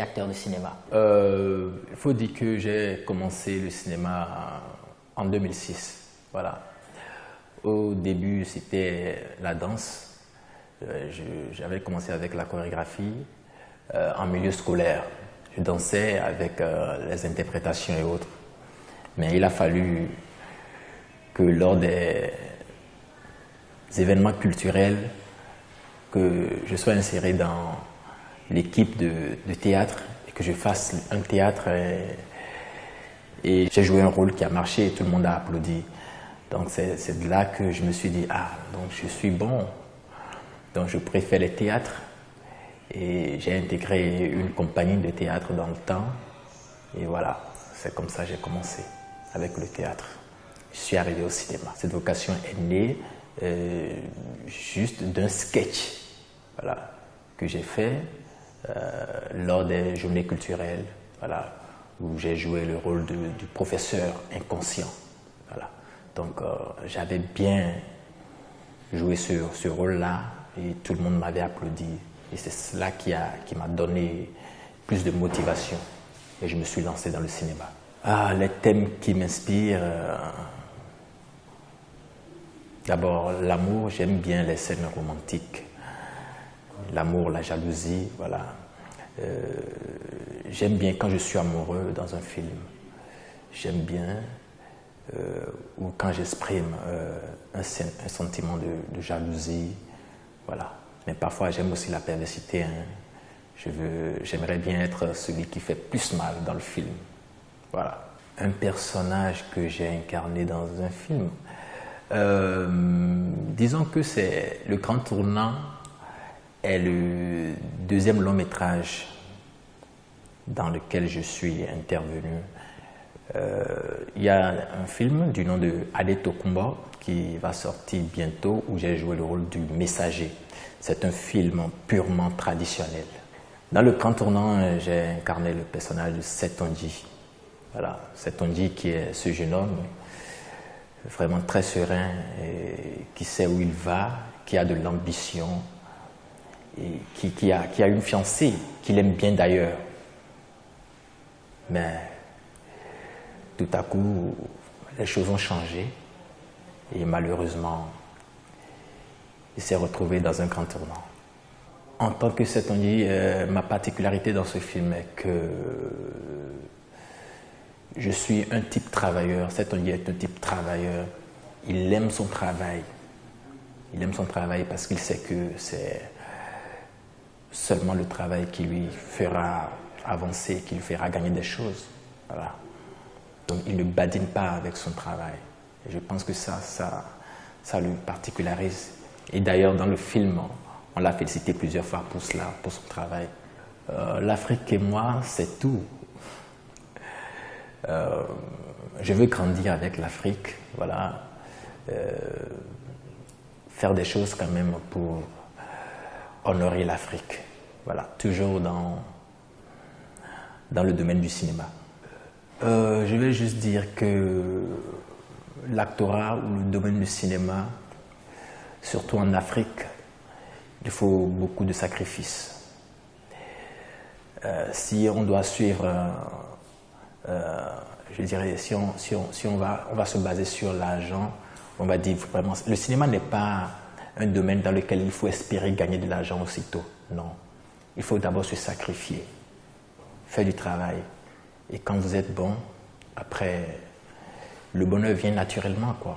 acteur de cinéma? Il faut dire que j'ai commencé le cinéma en 2006. Voilà. Au début, c'était la danse. J'avais commencé avec la chorégraphie en milieu scolaire. Je dansais avec les interprétations et autres. Mais il a fallu que lors des événements culturels, que je sois inséré dans l'équipe de théâtre et que je fasse un théâtre. Et j'ai joué un rôle qui a marché et tout le monde a applaudi. Donc c'est de là que je me suis dit, ah, donc je suis bon. Donc je préfère les théâtres. Et j'ai intégré une compagnie de théâtre dans le temps. Et voilà, c'est comme ça que j'ai commencé avec le théâtre. Je suis arrivé au cinéma. Cette vocation est née juste d'un sketch, voilà, que j'ai fait lors des journées culturelles, voilà, où j'ai joué le rôle du professeur inconscient. Voilà. Donc j'avais bien joué sur ce rôle-là et tout le monde m'avait applaudi. Et c'est cela qui m'a donné plus de motivation. Et je me suis lancé dans le cinéma. Ah, les thèmes qui m'inspirent. D'abord, l'amour, j'aime bien les scènes romantiques. L'amour, la jalousie, voilà. J'aime bien quand je suis amoureux dans un film. J'aime bien ou quand j'exprime un sentiment de jalousie, voilà. Mais parfois, j'aime aussi la perversité. Hein. J'aimerais bien être celui qui fait plus mal dans le film. Voilà. Un personnage que j'ai incarné dans un film, disons que c'est le grand tournant est le deuxième long métrage dans lequel je suis intervenu. Il y a un film du nom de Adé Tokumbo qui va sortir bientôt où j'ai joué le rôle du messager. C'est un film purement traditionnel. Dans le grand tournant, j'ai incarné le personnage de Setonji. Voilà, Setonji qui est ce jeune homme vraiment très serein et qui sait où il va, qui a de l'ambition et qui a une fiancée qu'il aime bien d'ailleurs. Mais tout à coup, les choses ont changé et malheureusement, il s'est retrouvé dans un grand tournant. En tant que Setonji, ma particularité dans ce film est que je suis un type travailleur. Setonji est un type travailleur. Il aime son travail. Il aime son travail parce qu'il sait que c'est seulement le travail qui lui fera avancer, qui lui fera gagner des choses. Voilà. Donc il ne badine pas avec son travail. Et je pense que ça le particularise. Et d'ailleurs, dans le film, on l'a félicité plusieurs fois pour cela, pour son travail. L'Afrique et moi, c'est tout. Je veux grandir avec l'Afrique, voilà. Faire des choses quand même pour honorer l'Afrique. Voilà, toujours dans le domaine du cinéma. Je vais juste dire que l'actorat ou le domaine du cinéma, surtout en Afrique, il faut beaucoup de sacrifices. Si on doit suivre, je dirais, si on va se baser sur l'argent, on va dire vraiment, le cinéma n'est pas un domaine dans lequel il faut espérer gagner de l'argent aussitôt. Non, il faut d'abord se sacrifier, faire du travail. Et quand vous êtes bon, après, le bonheur vient naturellement, quoi.